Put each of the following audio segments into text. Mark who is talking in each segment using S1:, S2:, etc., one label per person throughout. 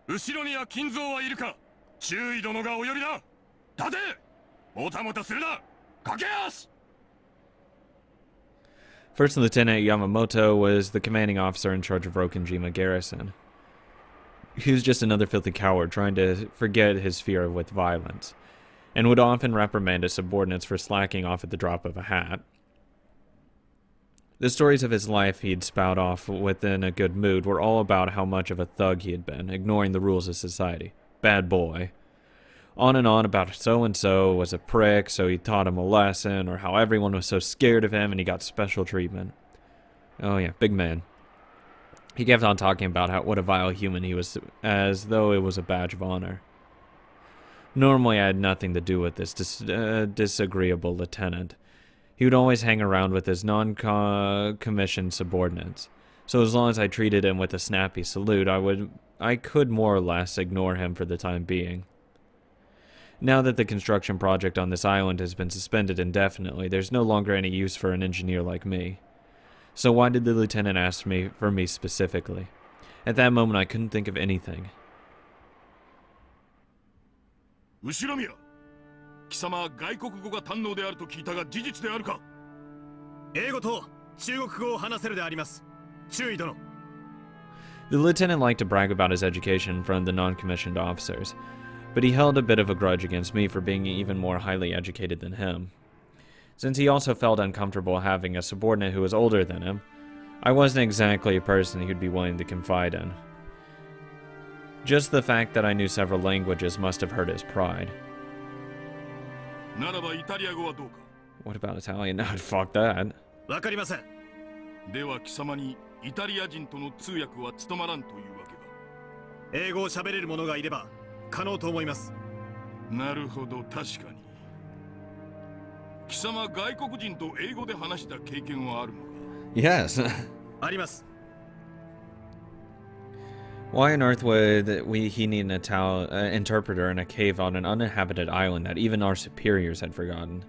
S1: 後ろには金蔵はいるか。注意殿がお呼びだ。立て。もたもたするな。駆け足。
S2: First Lieutenant Yamamoto was the commanding officer in charge of Rokenjima Garrison. He was just another filthy coward trying to forget his fear with violence, and would often reprimand his subordinates for slacking off at the drop of a hat. The stories of his life he'd spout off within a good mood were all about how much of a thug he had been, ignoring the rules of society. Bad boy. On and on about so-and-so was a prick, so he taught him a lesson, or how everyone was so scared of him and he got special treatment. Oh yeah, big man. He kept on talking about what a vile human he was, as though it was a badge of honor. Normally I had nothing to do with this disagreeable lieutenant. He would always hang around with his non-commissioned subordinates, so as long as I treated him with a snappy salute, I could more or less ignore him for the time being. Now that the construction project on this island has been suspended indefinitely, there's no longer any use for an engineer like me. So why did the lieutenant ask for me specifically? At that moment, I couldn't think of anything.
S1: 後ろ宮、貴様は外国語が堪能であると聞いたが事実であるか。
S3: 英語と中国語を話せるであります。注意殿。
S2: The lieutenant liked to brag about his education in front of the non-commissioned officers, but he held a bit of a grudge against me for being even more highly educated than him. Since he also felt uncomfortable having a subordinate who was older than him, I wasn't exactly a person he'd be willing to confide in. Just the fact that I knew several languages must have hurt his pride. What about Italian? No, fuck that.
S3: わかりません。
S1: では貴様にイタリア人との通訳は務まらんというわけか。
S3: 英語を喋れる者がいれば可能と思います。
S1: なるほど、確かに。貴様外国人と英語で話した経験はあるのか。
S2: Yes.
S3: あります。
S2: Why on earth would he need an interpreter in a cave on an uninhabited island that even our superiors had forgotten?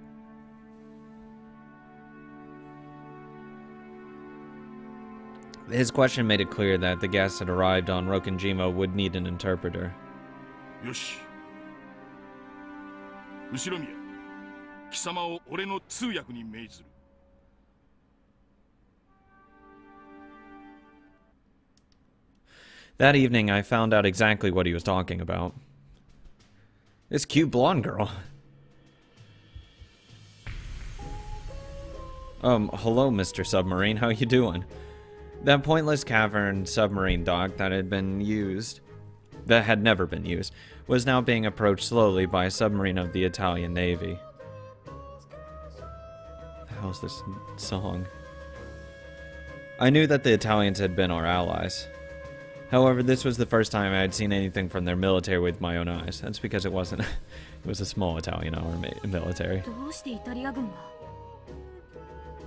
S2: His question made it clear that the guests had arrived on Rokenjima would need an interpreter.
S1: よし。後ろ宮、貴様を俺の通訳に命ずる。
S2: That evening, I found out exactly what he was talking about. This cute blonde girl. Hello, Mr. Submarine. How you doing? That pointless cavern submarine dock that had never been used, was now being approached slowly by a submarine of the Italian Navy. What the hell's this song? I knew that the Italians had been our allies. However, this was the first time I had seen anything from their military with my own eyes. That's because it wasn't. It was a small Italian military.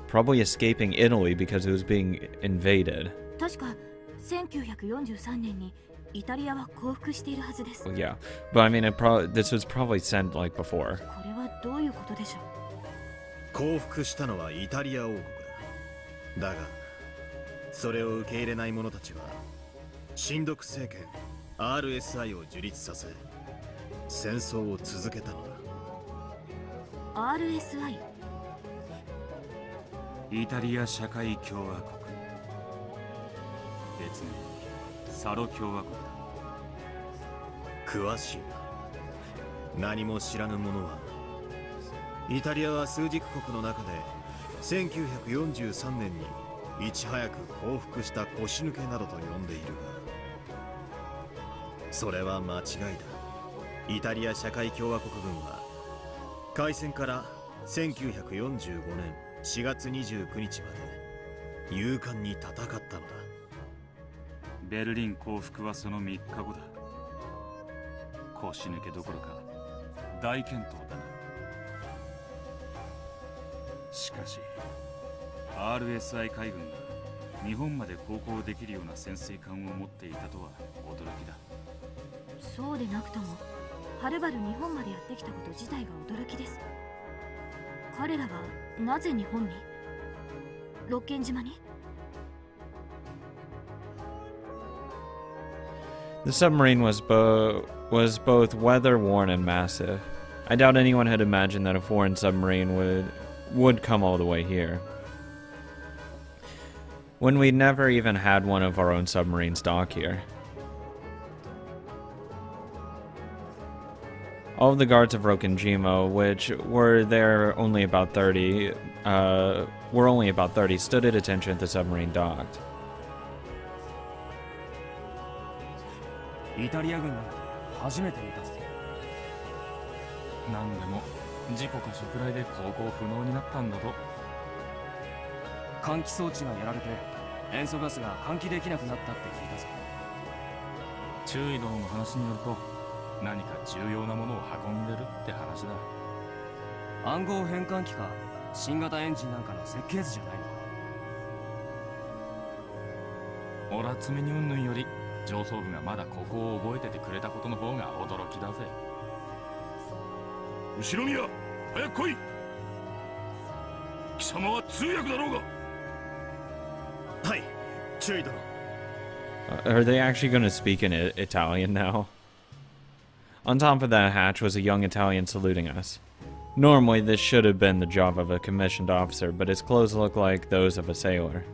S2: Probably escaping Italy because it was being invaded. Well, yeah, but I mean, this was probably sent like before.
S3: 降伏したのはイタリア王国だ。だが、それを受け入れない者たちは、親独政権 RSI を樹立させ、戦争を続けたのだ。RSI？ イタリア社会共和国。別名、サロ共和国だ。詳しいな。何も知らぬ者は、イタリアは枢軸国の中で1943年にいち早く降伏した腰抜けなどと呼んでいるが、それは間違いだ。イタリア社会共和国軍は開戦から1945年4月29日まで勇敢に戦ったのだ。ベルリン降伏はその3日後だ。腰抜けどころか大健闘だな。しかし RSI 海軍が日本まで航行できるような潜水艦を持っていたとは驚きだ。そうでなくともはるばる日本までやってきたこと自体が驚きです。彼らはなぜ日本に、六軒島に？
S2: The submarine was both weather-worn and massive. I doubt anyone had imagined that a foreign submarine would come all the way here, when we'd never even had one of our own submarines dock here. All of the guards of Rokenjimo, which were there only about 30, stood at attention at the submarine docked.
S3: イタリア軍なら初めて見たぞ。なんでも事故かショクライで航行不能になったんだと。換気装置がやられて塩素ガスが換気できなくなったって聞いたぞ。中尉殿の話によると何か重要なものを運んでるって話だ。暗号変換器か新型エンジンなんかの設計図じゃないのか。オラ積みにうんぬんより上層部がまだここを覚えててくれたことの方が驚きだぜ。
S1: 後ろ宮、早く来い。貴様は通訳だろうが。
S4: はい、中尉殿。
S2: Are they actually going to speak in Italian now? On top of that hatch was a young Italian saluting us. Normally, this should have been the job of a commissioned officer, but his clothes look like those of a sailor.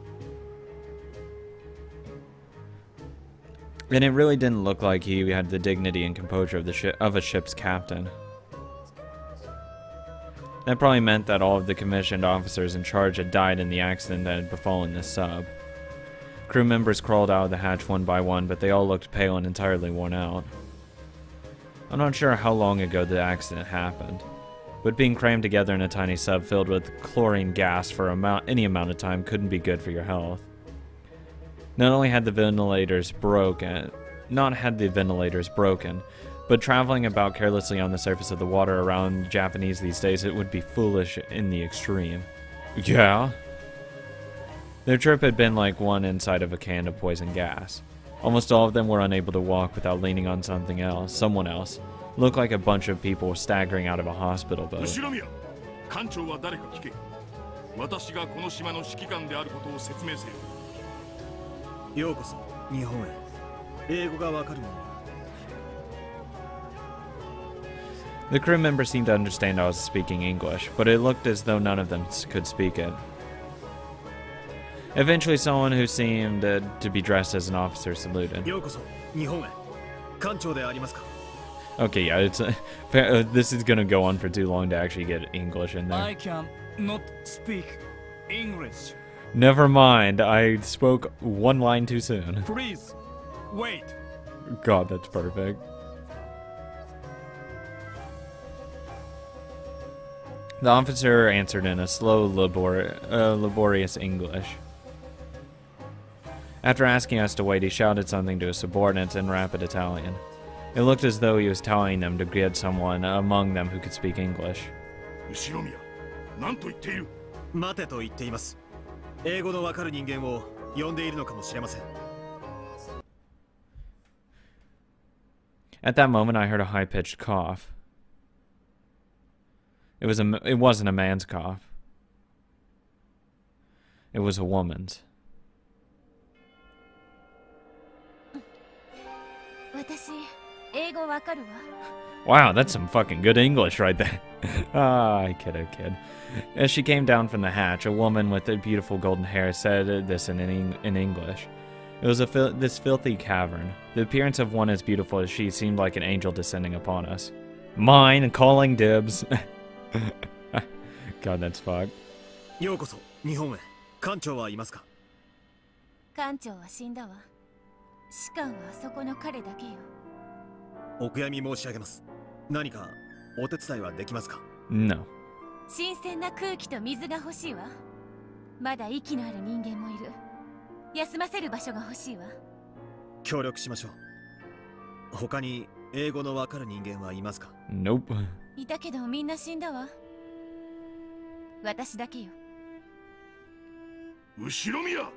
S2: And it really didn't look like he had the dignity and composure of a ship's captain. That probably meant that all of the commissioned officers in charge had died in the accident that had befallen this sub. Crew members crawled out of the hatch one by one, but they all looked pale and entirely worn out. I'm not sure how long ago the accident happened, but being crammed together in a tiny sub filled with chlorine gas for any amount of time couldn't be good for your health. Not only had the ventilators broken, but traveling about carelessly on the surface of the water around Japanese these days, it would be foolish in the extreme. Yeah? Their trip had been like one inside of a can of poison gas. Almost all of them were unable to walk without leaning on someone else. Looked like a bunch of people staggering out of a hospital boat.
S1: 艦長は誰か聞け。私がこの島の指揮官であることを説明せよ。
S4: ようこそ日本へ。英語がわかるもの。
S2: The crew members seemed to understand I was speaking English, but it looked as though none of them could speak it. Eventually, someone who seemed to be dressed as an officer saluted.
S4: ようこそ日本へ。艦長でありますか。
S2: Okay, yeah, this is gonna go on for too long to actually get English in there.
S3: I can not speak English.
S2: Never mind, I spoke one line too soon.
S3: Please, wait.
S2: God, that's perfect. The officer answered in a slow, laborious English. After asking us to wait, he shouted something to his subordinates in rapid Italian. It looked as though he was telling them to get someone among them who could speak English.
S1: 後宮、何と言っている？
S4: 待てと言っています。英語のわかる人間を呼んでいるのかもしれません。
S2: At that moment, I heard a high-pitched cough. It wasn't a man's cough. It was a woman's. Wow, that's some fucking good English right there. I kid. As she came down from the hatch, a woman with beautiful golden hair said this in English. It was this filthy cavern. The appearance of one as beautiful as she seemed like an angel descending upon us. Mine, calling dibs. God, that's fucked.
S4: ようこそ日本へ。艦長はいますか。
S5: 艦長は死んだわ。士官はそこの彼だけよ。
S4: お悔やみ申し上げます。何かお手伝いはできますか。
S2: No.
S5: 新鮮な空気と水が欲しいわ。まだ息のある人間もいる。休ませる場所が欲しいわ。
S4: 協力しましょう。他に英語のわかる人間はいますか。
S2: Nope.
S5: いたけどみんな死んだわ。私だけよ。
S1: 後宮、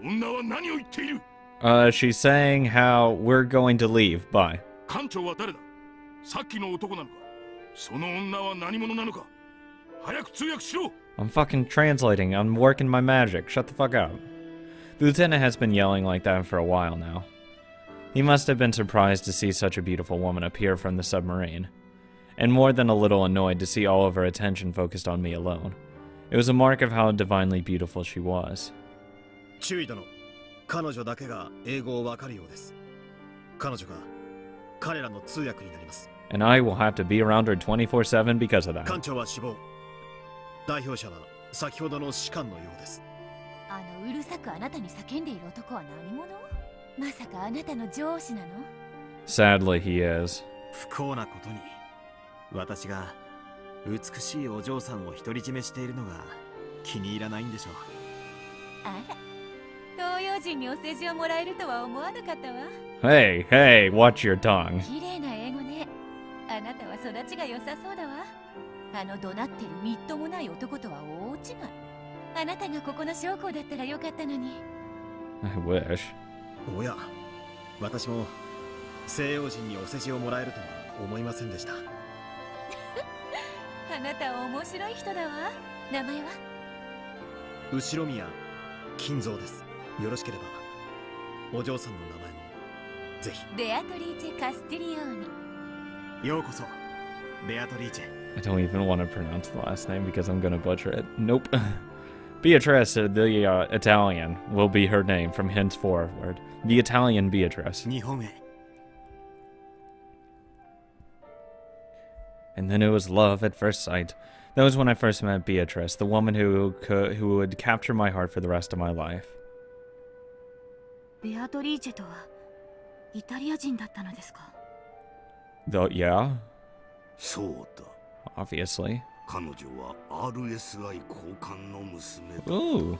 S1: 女は何を言っている？
S2: She's saying how we're going to leave. Bye.
S1: 艦長は誰だ？さっきの男なのか？その女は何者なのか？早く通訳しろ！
S2: I'm fucking translating. I'm working my magic. Shut the fuck up. The lieutenant has been yelling like that for a while now. He must have been surprised to see such a beautiful woman appear from the submarine, and more than a little annoyed to see all of her attention focused on me alone. It was a mark of how divinely beautiful she was.
S4: 注意殿、彼女だけが英語をわかるようです。彼女が彼らの通訳になります。
S2: And I will have to be around her 24/7 because of that.
S4: 艦長は死亡。代表者は先ほどの士官のようです。
S5: うるさくあなたに叫んでいる男は何者？まさかあなたの上司なの？
S2: Sadly, he is.
S4: 不幸なことに、私が美しいお嬢さんを独り占めしているのが気に入らないんでしょう。
S5: あら、東洋人にお世辞をもらえるとは思わなかったわ。
S2: Hey, hey, watch your tongue.
S5: 綺麗な英語ね。あなたは育ちが良さそうだわ。怒鳴ってるみっともない男とは大違い。あなたがここの将校だったらよかったのに。
S2: I wish.
S4: おや、私も西洋人にお世辞をもらえるとは思いませんでした。
S5: あなたは面白い人だわ。名前は？
S4: 後宮金蔵です。よろしければお嬢さんの名前もぜひ。
S5: ベアトリーチェ・カスティリオーニ。
S4: ようこそ、ベアトリーチェ。
S2: I don't even want to pronounce the last name because I'm gonna butcher it. Nope. Beatrice, the Italian, will be her name from henceforward. The Italian Beatrice.
S4: 日本へ。
S2: And then it was love at first sight. That was when I first met Beatrice, the woman who would capture my heart for the rest of my life.
S5: ベアトリーチェとはイタリア人だったのですか？
S2: Yeah?
S1: そうだ。
S2: Obviously.
S1: 彼女は RSI 交換の娘だ。
S2: Ooh.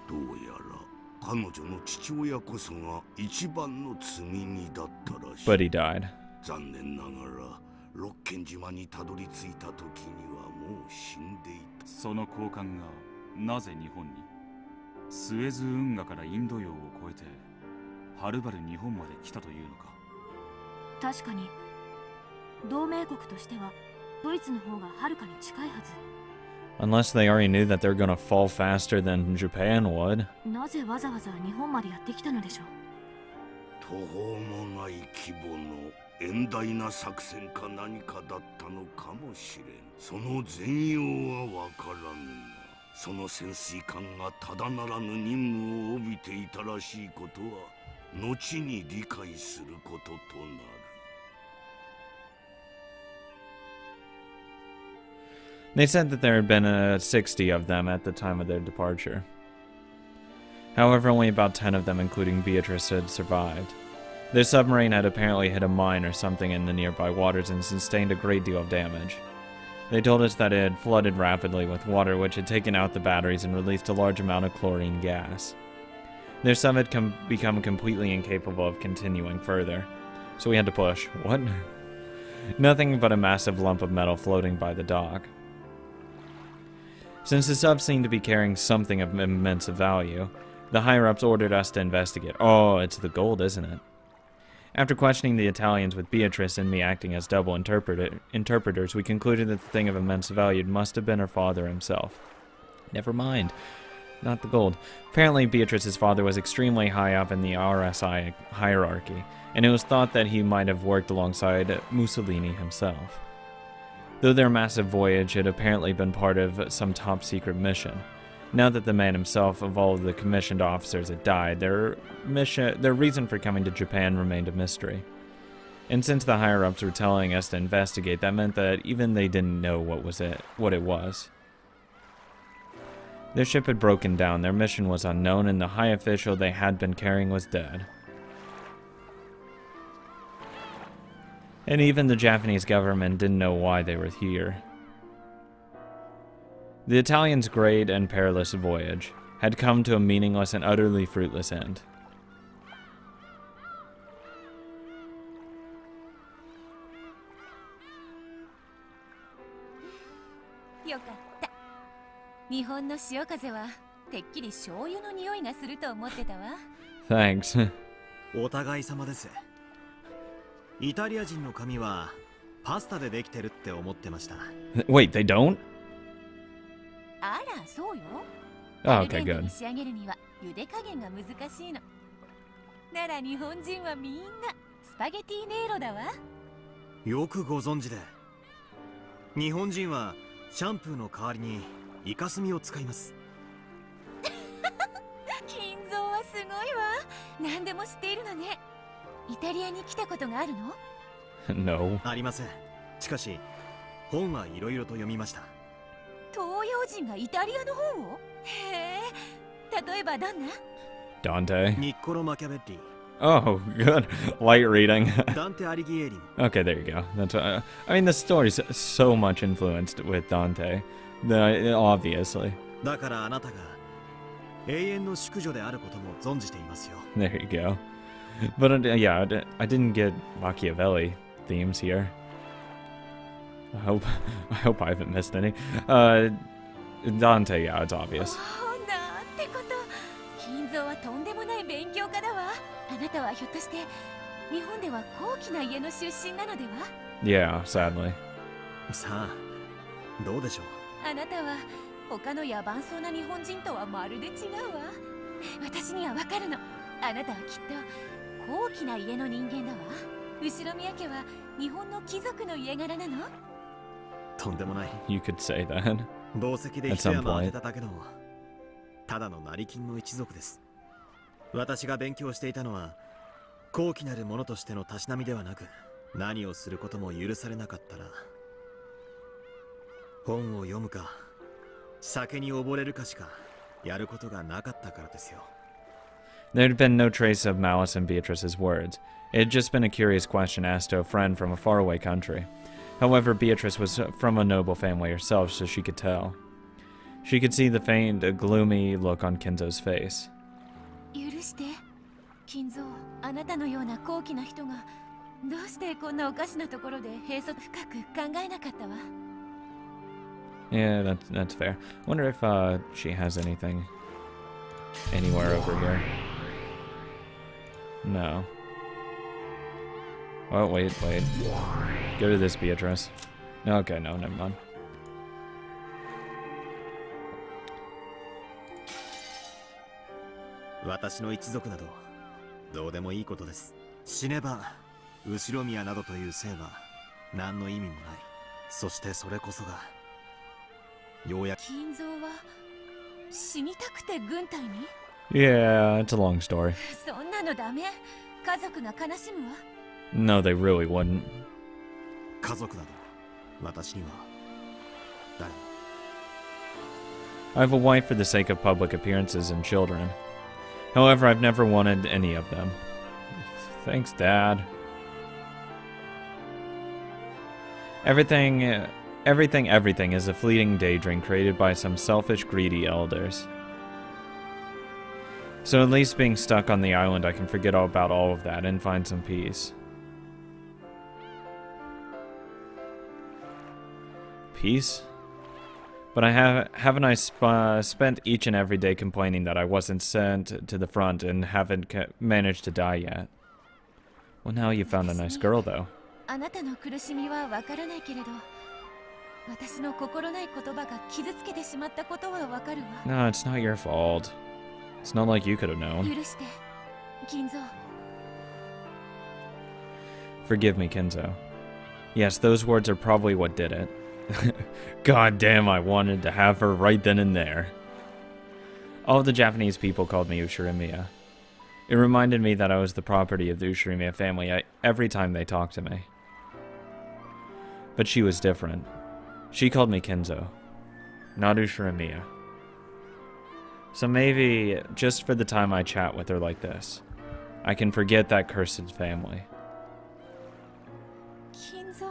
S1: どうやら彼女の父親こそが一番の罪人だったらしい。
S2: But he died.
S1: 残念ながらロッケン島にたどり着いた時にはもう死んでいた。
S3: その交換がなぜ日本に？スエズ運河からインド洋を越えてはるばる日本まで来たというのか。
S5: 確かに同盟国としてはドイツの方がはるかに近いはず。
S2: Unless they already knew that they're gonna fall faster than Japan would.
S5: なぜわざわざ日本までやってきたのでしょう。
S1: 途方もない規模の遠大な作戦か何かだったのかもしれん。その全容はわからぬが、その潜水艦がただならぬ任務を帯びていたらしいことは後に理解することとなる。
S2: They said that there had been 60 of them at the time of their departure. However, only about 10 of them, including Beatrice, had survived. Their submarine had apparently hit a mine or something in the nearby waters and sustained a great deal of damage. They told us that it had flooded rapidly with water, which had taken out the batteries and released a large amount of chlorine gas. Their sub had become completely incapable of continuing further, so we had to push. What? Nothing but a massive lump of metal floating by the dock. Since the sub seemed to be carrying something of immense value, the higher-ups ordered us to investigate. Oh, it's the gold, isn't it? After questioning the Italians with Beatrice and me acting as double interpreters, we concluded that the thing of immense value must have been her father himself. Never mind. Not the gold. Apparently, Beatrice's father was extremely high up in the RSI hierarchy, and it was thought that he might have worked alongside Mussolini himself. Though their massive voyage had apparently been part of some top-secret mission, now that the man himself of all of the commissioned officers had died, their reason for coming to Japan remained a mystery. And since the higher-ups were telling us to investigate, that meant that even they didn't know what it was. Their ship had broken down, their mission was unknown, and the high official they had been carrying was dead. And even the Japanese government didn't know why they were here. The Italians' great and perilous voyage had come to a meaningless and utterly fruitless end.
S5: よかった。日本の潮風はてっきり醤油の匂いがすると思ってたわ。
S2: Thanks.
S4: お互い様です。イタリア人の髪はパスタでできてるって思ってました。
S2: Wait, they don't?
S5: あら、そうよ。
S2: Oh, okay, good.
S5: 仕上げるには茹で加減が難しいの。なら日本人はみんなスパゲティネイロだわ。
S4: よくご存知で。日本人はシャンプーの代わりにイカスミを使います。
S5: 金蔵はすごいわ。何でも知っているのね。イタリアに来たことがあるの？
S2: No.
S4: ありません。しかし本はいろいろと読みました。
S5: 東洋人がイタリアの本を？へえ。例えばどんな？
S2: Dante.
S4: ニッコロ・マキャベッリ。
S2: Oh, good. Light reading.
S4: ダンテ・アリギエリ。
S2: Okay, there you go. That's. I mean, the story's so much influenced with Dante. Obviously.
S4: だからあなたが永遠の淑女であることも存じていますよ。
S2: There you go. But yeah, I didn't get Machiavelli themes here. I hope I haven't missed any. Dante, yeah, it's obvious.
S5: なんてこと。金蔵はとんでもない勉強家だわ。あなたはひょっとして日本では高貴な家の出身なのでは？
S2: Yeah, sadly.
S4: さあ、どうでしょう。
S5: あなたは他の野蛮そうな日本人とはまるで違うわ。私にはわかるの。あなたはきっと高貴な家の人間だわ。後宮家は日本の貴族の家柄なの？
S4: とんでもない。
S2: You could say that.
S4: 宝石で一山当てただけのただの成金の一族です。私が勉強していたのは高貴なるものとしてのたしなみではなく、何をすることも許されなかったら本を読むか酒に溺れるかしかやることがなかったからですよ。
S2: There had been no trace of malice in Beatrice's words. It had just been a curious question asked to a friend from a faraway country. However, Beatrice was from a noble family herself, so she could tell. She could see the faint, gloomy look on Kinzo's face.
S5: 許して、金蔵。あなたのような高貴な人がどうしてこんなおかしなところで閉塞深く考えなかったわ。
S2: Yeah, that's fair. Wonder if she has anything anywhere over here. No. Oh, wait. Go to this, Beatrice. Okay, no, never mind.
S4: 私の一族などどうでもいいことです。死ねば後宮などという姓は何の意味もない。そしてそれこそがようやく。
S5: 金蔵は死にたくて軍隊に？
S2: Yeah, it's a long story.
S5: そんなのダメ。家族が悲しむわ。
S2: No, they really wouldn't.
S4: 家族など私には誰も。
S2: I have a wife for the sake of public appearances and children. However, I've never wanted any of them. Thanks, Dad. Everything is a fleeting daydream created by some selfish, greedy elders. So at least being stuck on the island, I can forget all about all of that and find some peace. Peace? But haven't I spent each and every day complaining that I wasn't sent to the front and haven't managed to die yet? Well, now you found a nice girl, though.
S5: あなたの苦しみはわからないけれど、私の心ない言葉が傷つけてしまったことはわかるわ。
S2: No, it's not your fault. It's not like you could have known.
S5: 許して、金蔵。
S2: Forgive me, Kinzo. Yes, those words are probably what did it. God damn, I wanted to have her right then and there. All of the Japanese people called me Ushirimiya. It reminded me that I was the property of the Ushirimiya family every time they talked to me. But she was different. She called me Kinzo, not Ushirimiya. So maybe, just for the time I chat with her like this, I can forget that cursed family.
S5: 金蔵。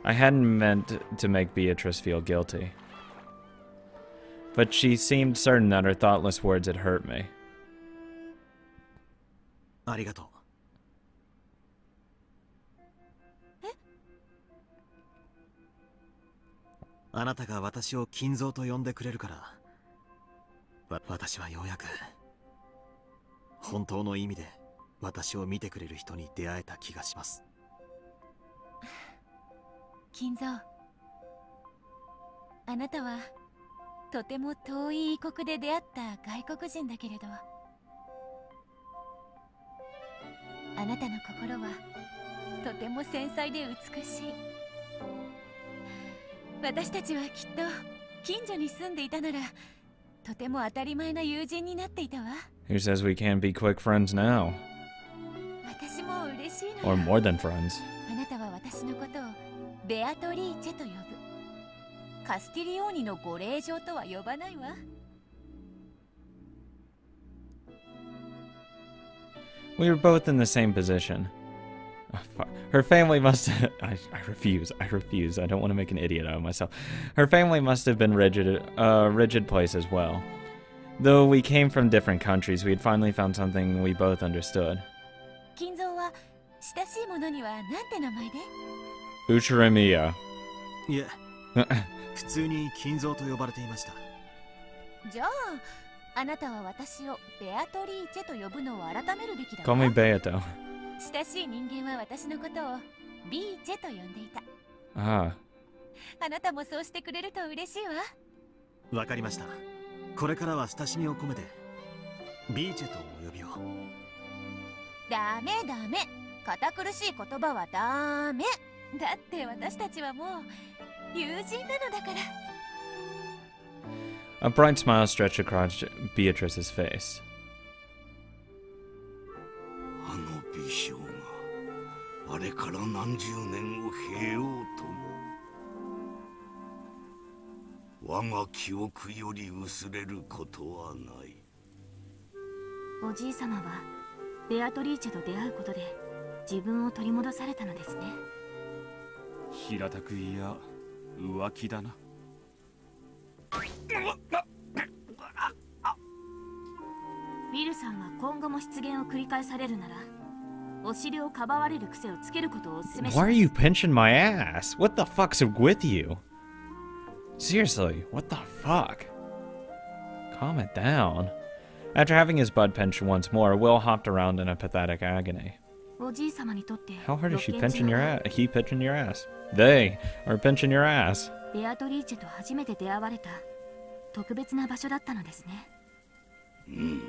S2: I hadn't meant to make Beatrice feel guilty. But she seemed certain that her thoughtless words had hurt me.
S4: ありがとう。あなたが私を金蔵と呼んでくれるから、私はようやく本当の意味で私を見てくれる人に出会えた気がします。
S5: 金蔵。あなたはとても遠い異国で出会った外国人だけれど、あなたの心はとても繊細で美しい。私たちはきっと近所に住んでいたならとても当たり前な友人になっていたわ。
S2: Who says we can't be quick friends now?
S5: 私も嬉しいの
S2: Or
S5: よ。
S2: more than friends.
S5: あなたは私のことをベアトリーチェと呼ぶ。カスティリオーニのご令嬢とは呼ばないわ。
S2: We were both in the same position. Oh, fuck. Her family must have... I refuse. I refuse. I don't want to make an idiot out of myself. Her family must have been rigid place as well. Though we came from different countries, we had finally found something we both understood.
S5: 金蔵は親しい者にはなんて名前で？
S2: Uchiremiya.
S4: いえ、普通に金蔵と呼ばれていました。
S5: じゃあ、あなたは私をベアトリーチェと呼ぶのを改めるべきだ
S2: Call me
S5: わ。
S2: Beato.
S5: 親しい人間は私のことをビーチェと呼んでいた。
S2: Ah.
S5: あなたもそうしてくれると嬉しいわ。
S4: わかりました。これからは親しみを込めてビーチェとお呼びを。
S5: ダメダメ、堅苦しい言葉はダメ。だって私たちはもう友人なのだから。
S2: A bright smile stretched across Beatrice's face.
S1: あの美少があれから何十年を経ようとも我が記憶より薄れることはない。
S6: おじい様はベアトリーチェと出会うことで自分を取り戻されたのですね。
S3: 平たく言や浮気だな。
S6: ウィルさんは今後も出現を繰り返されるならお尻をかばわれる癖をつけることをお勧めし
S2: Why
S6: ま
S2: are
S6: す。
S2: you pinching my ass? What the fuck's with you? Seriously, what the fuck? Calm it down. After having his butt pinched once more, Will hopped around in a pathetic agony.
S6: おじい様にとって
S2: How hard is she
S6: ロケン
S2: pinching
S6: 中
S2: your
S6: は
S2: ass? He pinching your ass. They are pinching your ass.
S6: ベアトリーチェと初めて出会われた特別な場所だったのですね。
S1: うん。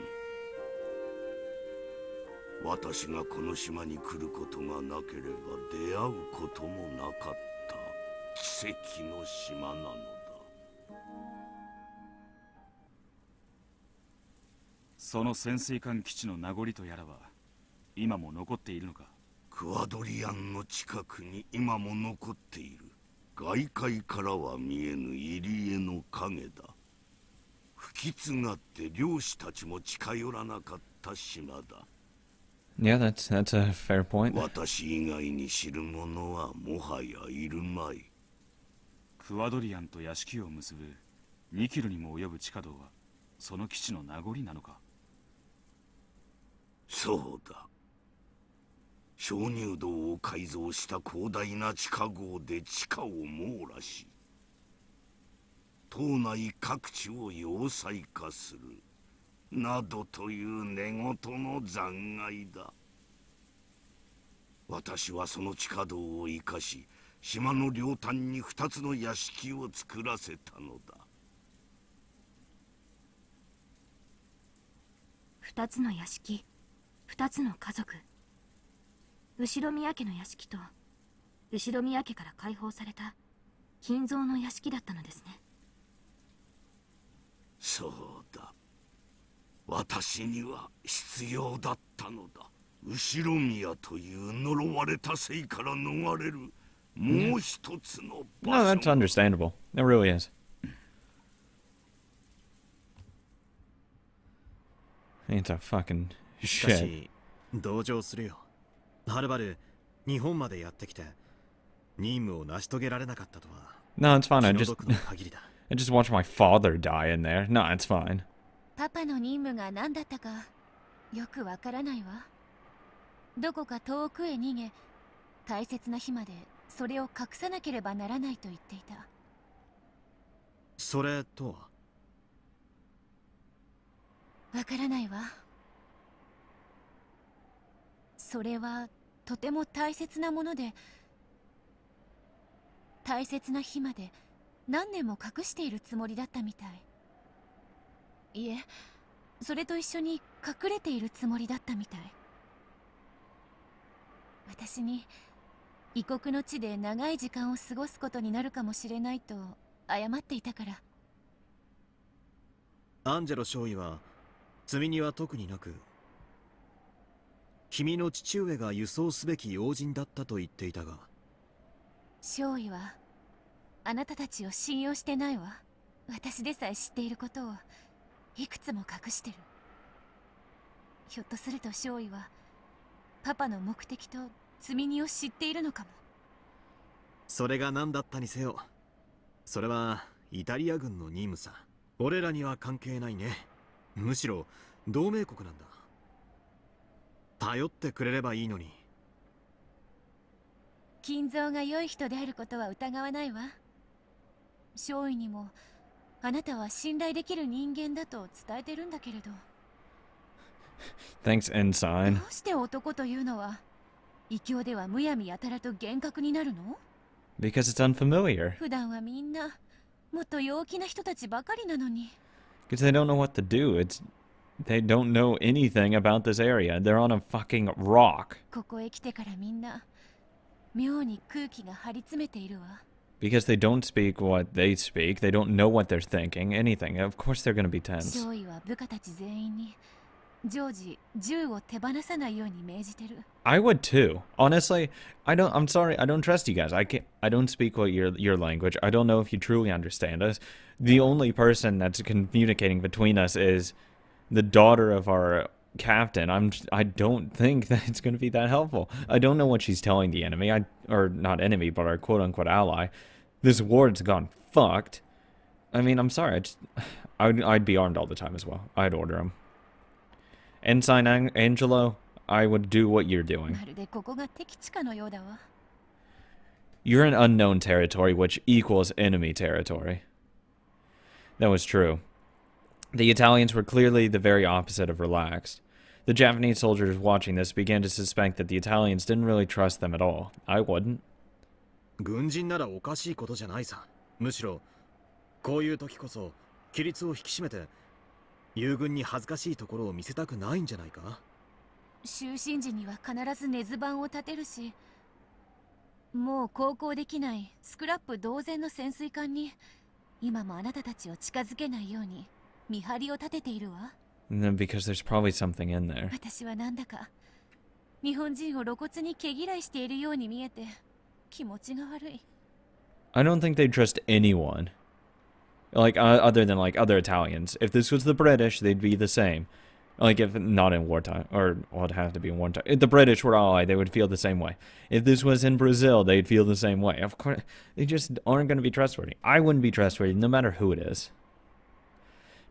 S1: 私がこの島に来ることがなければ出会うこともなかった奇跡の島なのだ。
S3: その潜水艦基地の名残とやらは今も残っているのか？
S1: クワドリアンの近くに今も残っている。外界からは見えぬ入り江の影だ。吹き継がって漁師たちも近寄らなかった島だ。
S2: Yeah, that's a fair point.
S1: 私以外に知る者はもはやいるまい。
S3: クワドリアンと屋敷を結ぶ2キロにも及ぶ地下道はその基地の名残なのか？
S1: そうだ。鍾乳洞を改造した広大な地下壕で地下を網羅し、島内各地を要塞化するなどという寝言の残骸だ。私はその地下道を生かし、島の両端に2つの屋敷を作らせたのだ。
S6: 2つの屋敷、2つの家族。後宮家の屋敷と後宮家から解放された金蔵の屋敷だったのですね。
S1: そうだ。私には必要だったのだ。後宮という呪われた生から逃れるもう一つの場
S2: No,
S1: 所。
S2: that's understandable. It really is. It's a fucking
S4: しか
S2: shit.
S4: し同情するよ。はるばる日本までやってきて任務を成し遂げられなかったとは
S2: No, it's fine.
S4: 気の毒の限りだ。
S2: I just watched my father die in there. No, it's fine.
S5: パパの任務が何だったかよくわからないわ。どこか遠くへ逃げ、大切な日までそれを隠さなければならないと言っていた。
S4: それとは
S5: わからないわ。それはとても大切なもので、大切な日まで何年も隠しているつもりだったみたい。いえ、それと一緒に隠れているつもりだったみたい。私に異国の地で長い時間を過ごすことになるかもしれないと謝っていたから。
S4: アンジェロ少尉は罪には特になく、君の父上が輸送すべき要人だったと言っていたが。
S5: 少尉はあなたたちを信用してないわ。私でさえ知っていることをいくつも隠してる。ひょっとすると少尉はパパの目的と積み荷を知っているのかも。
S4: それが何だったにせよ、それはイタリア軍の任務さ。俺らには関係ないね。むしろ同盟国なんだ。頼ってくれればいいのに。
S5: 金蔵が良い人であることは疑わないわ。少尉にもあなたは信頼できる人間だと伝えてるんだけれど。
S2: Thanks, Ensign.
S5: どうして男というのは異教ではむやみやたらと厳格になるの？
S2: Because it's unfamiliar.
S5: 普段はみんなもっと陽気な人たちばかりなのに。
S2: Because they don't know what to do. They don't know anything about this area. They're on a fucking rock.
S5: ここへ来てからみんな妙に空気が張り詰めているわ。
S2: Because they don't speak what they speak. They don't know what they're thinking. Anything. Of course they're going to be tense.
S5: 少尉は部下たち全員に常時銃を手放さないように命じてる。
S2: I would too. Honestly, I'm sorry. I don't trust you guys. I don't speak what your language. I don't know if you truly understand us. The only person that's communicating between us is the daughter of our captain. I don't think that it's going to be that helpful. I don't know what she's telling the enemy. Or not enemy, but our quote-unquote ally. This ward's gone fucked. I mean, I'm sorry. I'd be armed all the time as well. I'd order him. Ensign Angelo, I would do what you're doing.
S5: まるでここが敵地かのようだわ。
S2: You're in unknown territory, which equals enemy territory. That was true. The Italians were clearly the very opposite of relaxed. The Japanese soldiers watching this began to suspect that the Italians didn't really trust them at all. I wouldn't.
S4: 軍人ならおかしいことじゃないさ。むしろこういう時こそ規律を引き締めて友軍に恥ずかしいところを見せたくないんじゃないか。
S5: 就寝時には必ず根津板を立てるし、もう航行できないスクラップ同然の潜水艦に今もあなたたちを近づけないように見張りを立てているわ。
S2: Because there's probably something in there.
S5: 私はなんだか日本人を露骨に毛嫌いしているように見えて気持ちが悪い。
S2: I don't think they trust anyone. Like, other than, like, other Italians. If this was the British, they'd be the same. Like, if not in wartime. Or, well, it has to be in wartime. If the British were allied, they would feel the same way. If this was in Brazil, they'd feel the same way. Of course, they just aren't going to be trustworthy. I wouldn't be trustworthy, no matter who it is.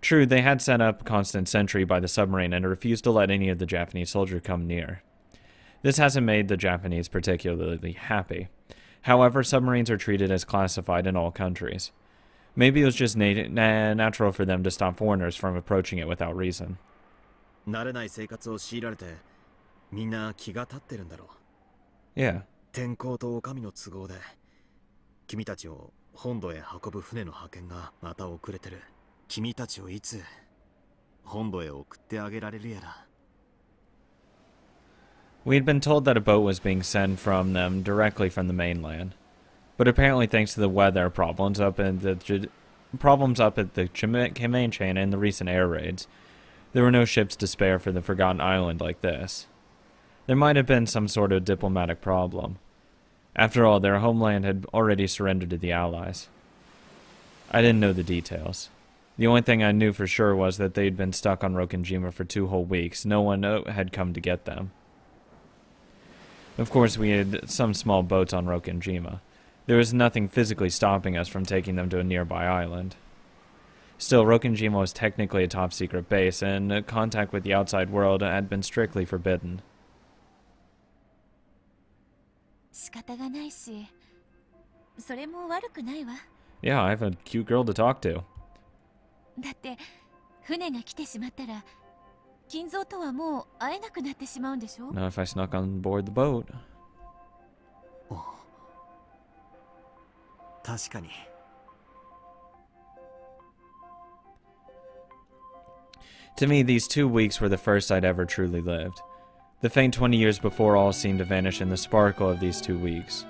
S2: True, they had set up constant sentry by the submarine and refused to let any of the Japanese soldiers come near. This hasn't made the Japanese particularly happy. However, submarines are treated as classified in all countries. Maybe it was just natural for them to stop foreigners from approaching it without reason.
S4: 慣れない生活を強いられてみんな気が立ってるんだろう。
S2: Yeah.
S4: 天候と女将の都合で君たちを本土へ運ぶ船の派遣がまた遅れてる。君たちをいつ本土へ送ってあげられるやら。
S2: We had been told that a boat was being sent from them directly from the mainland. But apparently thanks to the weather problems up at the Comanche and the recent air raids, there were no ships to spare for the forgotten island like this. There might have been some sort of diplomatic problem. After all, their homeland had already surrendered to the Allies. I didn't know the details. The only thing I knew for sure was that they'd been stuck on Rokenjima for 2 whole weeks. No one had come to get them. Of course, we had some small boats on Rokenjima. There was nothing physically stopping us from taking them to a nearby island. Still, Rokenjima was technically a top-secret base, and contact with the outside world had been strictly forbidden.
S5: 仕方がないし、それも悪くないわ。
S2: Yeah, I have a cute girl to talk to.
S5: だって船が来てしまったら金蔵とはもう会えなくなってしまうんでしょ。
S2: Not if I snuck on board the boat.
S4: 確かに。
S2: To me, these 2 weeks were the first I'd ever truly lived. The faint 20 years before all seemed to vanish in the sparkle of these 2 weeks.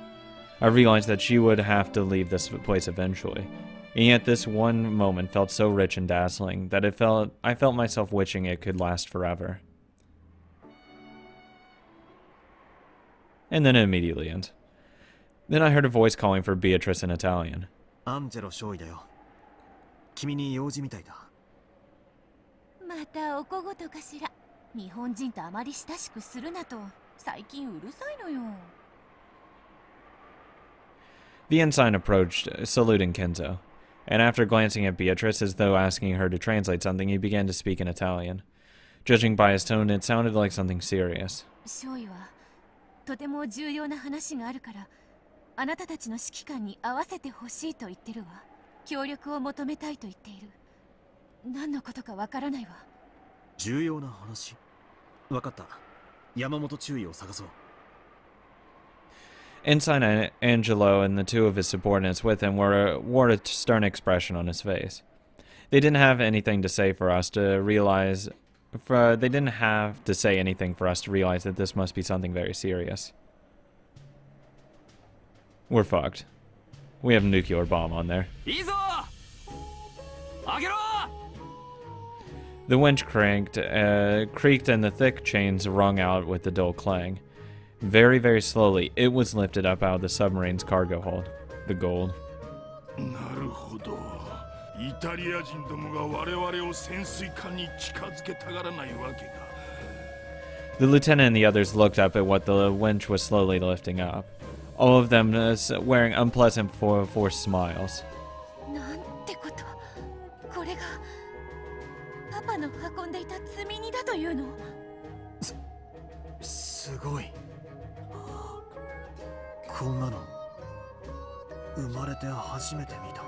S2: I realized that she would have to leave this place eventually, and yet this one moment felt so rich and dazzling that I felt myself wishing it could last forever. And then it immediately ends. Then I heard a voice calling for Beatrice in Italian.
S4: Angelo Shoeiだよ。君に用事みたいだ。
S5: またお小言かしら。日本人とあまり親しくするなと最近うるさいのよ。
S2: The ensign approached, saluting Kenzo, and after glancing at Beatrice as though asking her to translate something, he began to speak in Italian. Judging by his tone, it sounded like something serious.
S5: 少尉はとても重要な話があるから、あなたたちの指揮官に合わせてほしいと言ってるわ。協力を求めたいと言っている。何のことかわからないわ。
S4: 重要な話。わかった。山本中尉を探そう。
S2: Ensign Angelo and the 2 of his subordinates with him wore a stern expression on his face. They didn't have anything to say for us to realize. They didn't have to say anything for us to realize that this must be something very serious. We're fucked. We have a nuclear bomb on there. The winch creaked and the thick chains rung out with a dull clang. Very, very slowly, it was lifted up out of the submarine's cargo hold. The gold. The lieutenant and the others looked up at what the winch was slowly lifting up. All of them wearing unpleasant forced smiles.
S5: なんてこと。これがパパの運んでいた積み荷だというの。
S4: すごい。こんなの生まれて初めて見た。